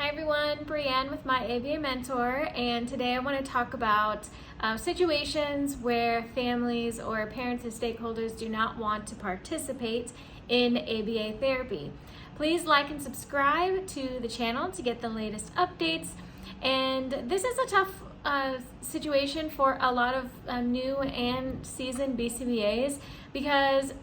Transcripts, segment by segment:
Hi everyone, Brianne with my ABA Mentor, and today I want to talk about situations where families or parents and stakeholders do not want to participate in ABA therapy. Please like and subscribe to the channel to get the latest updates. And this is a tough situation for a lot of new and seasoned BCBAs because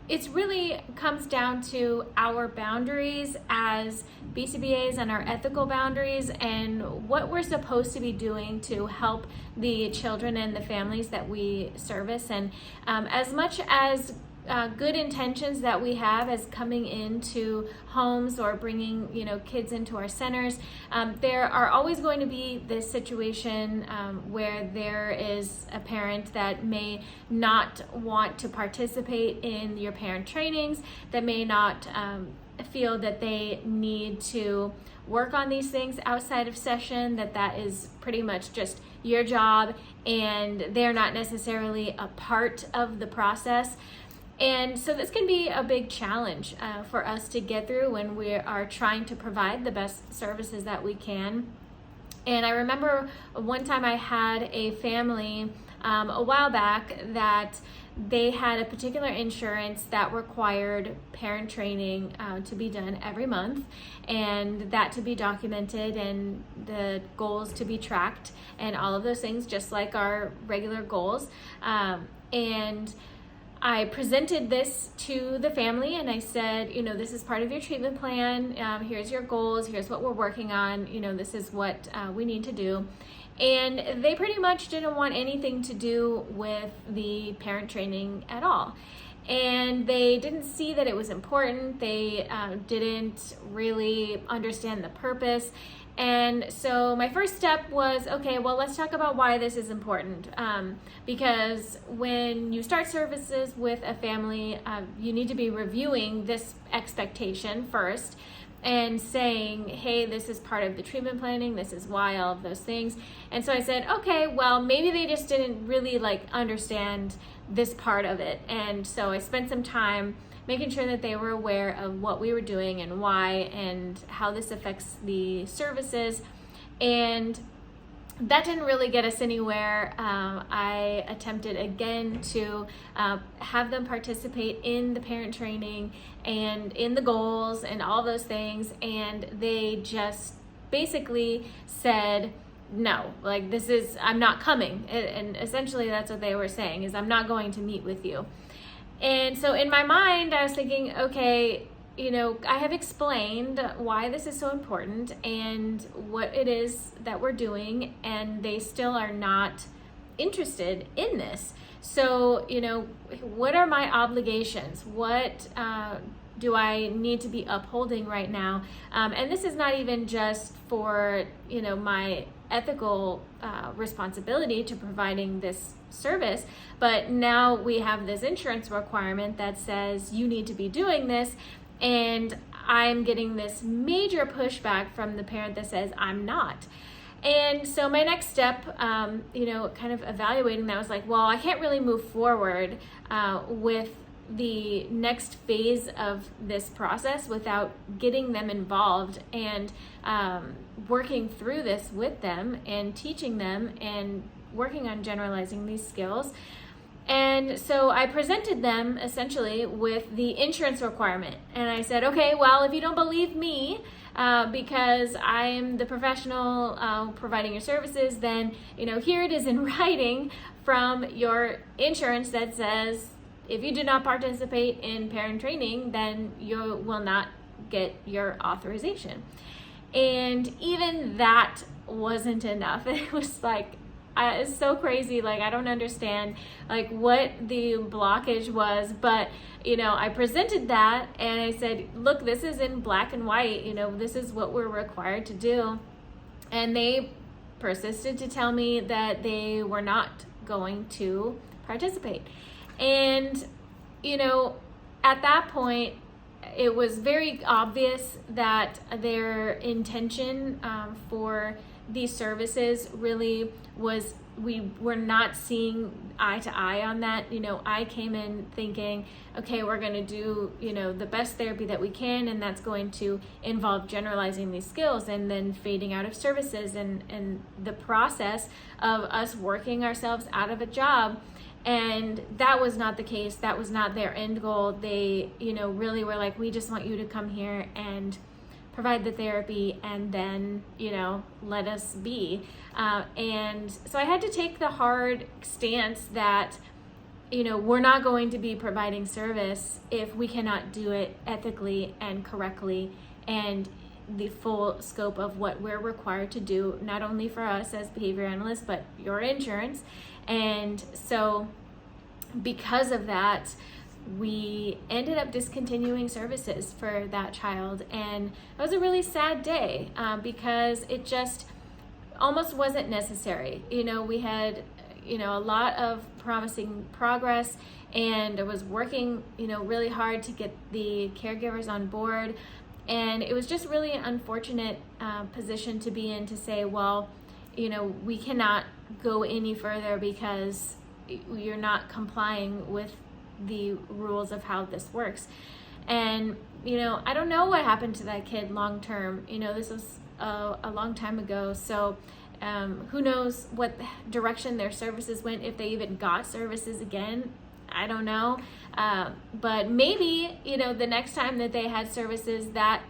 it really comes down to our boundaries as BCBAs and our ethical boundaries and what we're supposed to be doing to help the children and the families that we service. And as much as good intentions that we have as coming into homes or bringing kids into our centers, there are always going to be this situation where there is a parent that may not want to participate in your parent trainings, that may not feel that they need to work on these things outside of session, that is pretty much just your job and they're not necessarily a part of the process. And so this can be a big challenge for us to get through when we are trying to provide the best services that we can. And I remember one time I had a family a while back that they had a particular insurance that required parent training to be done every month, and that to be documented and the goals to be tracked and all of those things, just like our regular goals. And I presented this to the family and I said, this is part of your treatment plan. Here's your goals. Here's what we're working on. This is what we need to do. And they pretty much didn't want anything to do with the parent training at all. And they didn't see that it was important. They didn't really understand the purpose. And so my first step was, okay, well, let's talk about why this is important. Because when you start services with a family, you need to be reviewing this expectation first and saying, hey, this is part of the treatment planning, this is why, all of those things. And so I said, okay, well, maybe they just didn't really understand this part of it. And so I spent some time making sure that they were aware of what we were doing and why and how this affects the services. And that didn't really get us anywhere. I attempted again to have them participate in the parent training and in the goals and all those things. And they just basically said, no, I'm not coming. And essentially that's what they were saying, is I'm not going to meet with you. And so in my mind, I was thinking, okay, I have explained why this is so important and what it is that we're doing, and they still are not interested in this. So, what are my obligations? What do I need to be upholding right now? And this is not even just for, my ethical responsibility to providing this service, but now we have this insurance requirement that says you need to be doing this, and I'm getting this major pushback from the parent that says I'm not. And so my next step, kind of evaluating that, was well, I can't really move forward with the next phase of this process without getting them involved and working through this with them and teaching them and working on generalizing these skills. And so I presented them essentially with the insurance requirement. And I said, okay, well, if you don't believe me, because I'm the professional providing your services, then, here it is in writing from your insurance that says, if you do not participate in parent training, then you will not get your authorization. And even that wasn't enough. It was it's so crazy. I don't understand what the blockage was, but I presented that and I said, look, this is in black and white, this is what we're required to do. And they persisted to tell me that they were not going to participate. And, at that point, it was very obvious that their intention for these services really was we were not seeing eye to eye on that. You know, I came in thinking, okay, we're going to do, you know, the best therapy that we can, and that's going to involve generalizing these skills and then fading out of services and the process of us working ourselves out of a job. And that was not the case. That was not their end goal. They, you know, really were like, we just want you to come here and provide the therapy and then, you know, let us be. And so I had to take the hard stance that, you know, we're not going to be providing service if we cannot do it ethically and correctly and the full scope of what we're required to do, not only for us as behavior analysts, but your insurance. And so because of that, we ended up discontinuing services for that child. And it was a really sad day because it just almost wasn't necessary. You know, we had, you know, a lot of promising progress, and I was working, you know, really hard to get the caregivers on board. And it was just really an unfortunate position to be in, to say, well, you know, we cannot go any further because you're not complying with the rules of how this works. And, you know, I don't know what happened to that kid long term. You know, this was a long time ago. So who knows what direction their services went, if they even got services again. I don't know. But maybe, you know, the next time that they had services, that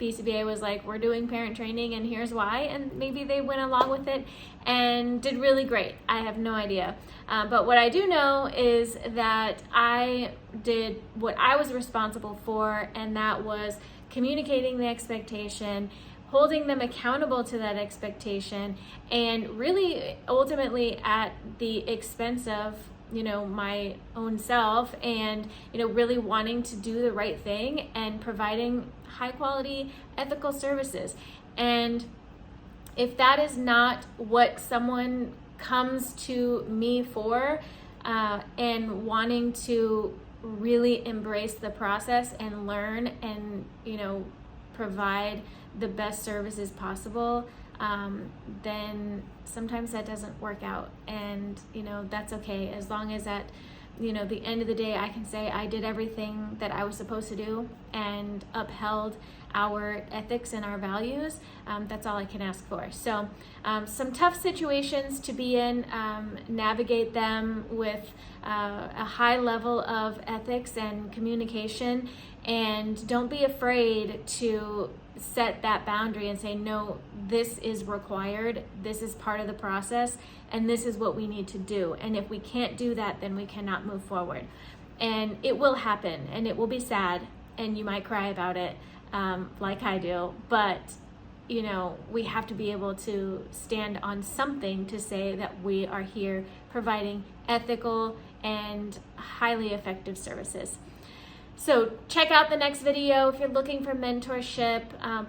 BCBA was like, we're doing parent training and here's why, and maybe they went along with it and did really great. I have no idea. But what I do know is that I did what I was responsible for, and that was communicating the expectation, holding them accountable to that expectation, and really ultimately at the expense of, you know, my own self, and, you know, really wanting to do the right thing and providing high quality ethical services. And if that is not what someone comes to me for, and wanting to really embrace the process and learn and, you know, provide the best services possible, then sometimes that doesn't work out. And, you know, that's okay, as long as at, you know, the end of the day I can say I did everything that I was supposed to do and upheld our ethics and our values. That's all I can ask for. So some tough situations to be in, navigate them with a high level of ethics and communication, and don't be afraid to set that boundary and say, no, this is required, this is part of the process, and this is what we need to do. And if we can't do that, then we cannot move forward. And it will happen, and it will be sad, and you might cry about it, like I do, but, you know, we have to be able to stand on something to say that we are here providing ethical and highly effective services. So check out the next video. If you're looking for mentorship,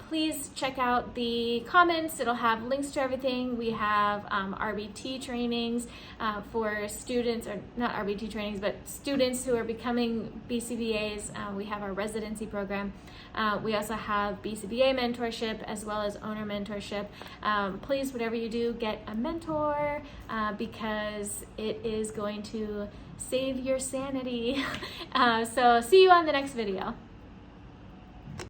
please check out the comments. It'll have links to everything. We have RBT trainings for students, or not RBT trainings, but students who are becoming BCBAs. We have our residency program. We also have BCBA mentorship as well as owner mentorship. Please, whatever you do, get a mentor because it is going to save your sanity. So see you on the next video.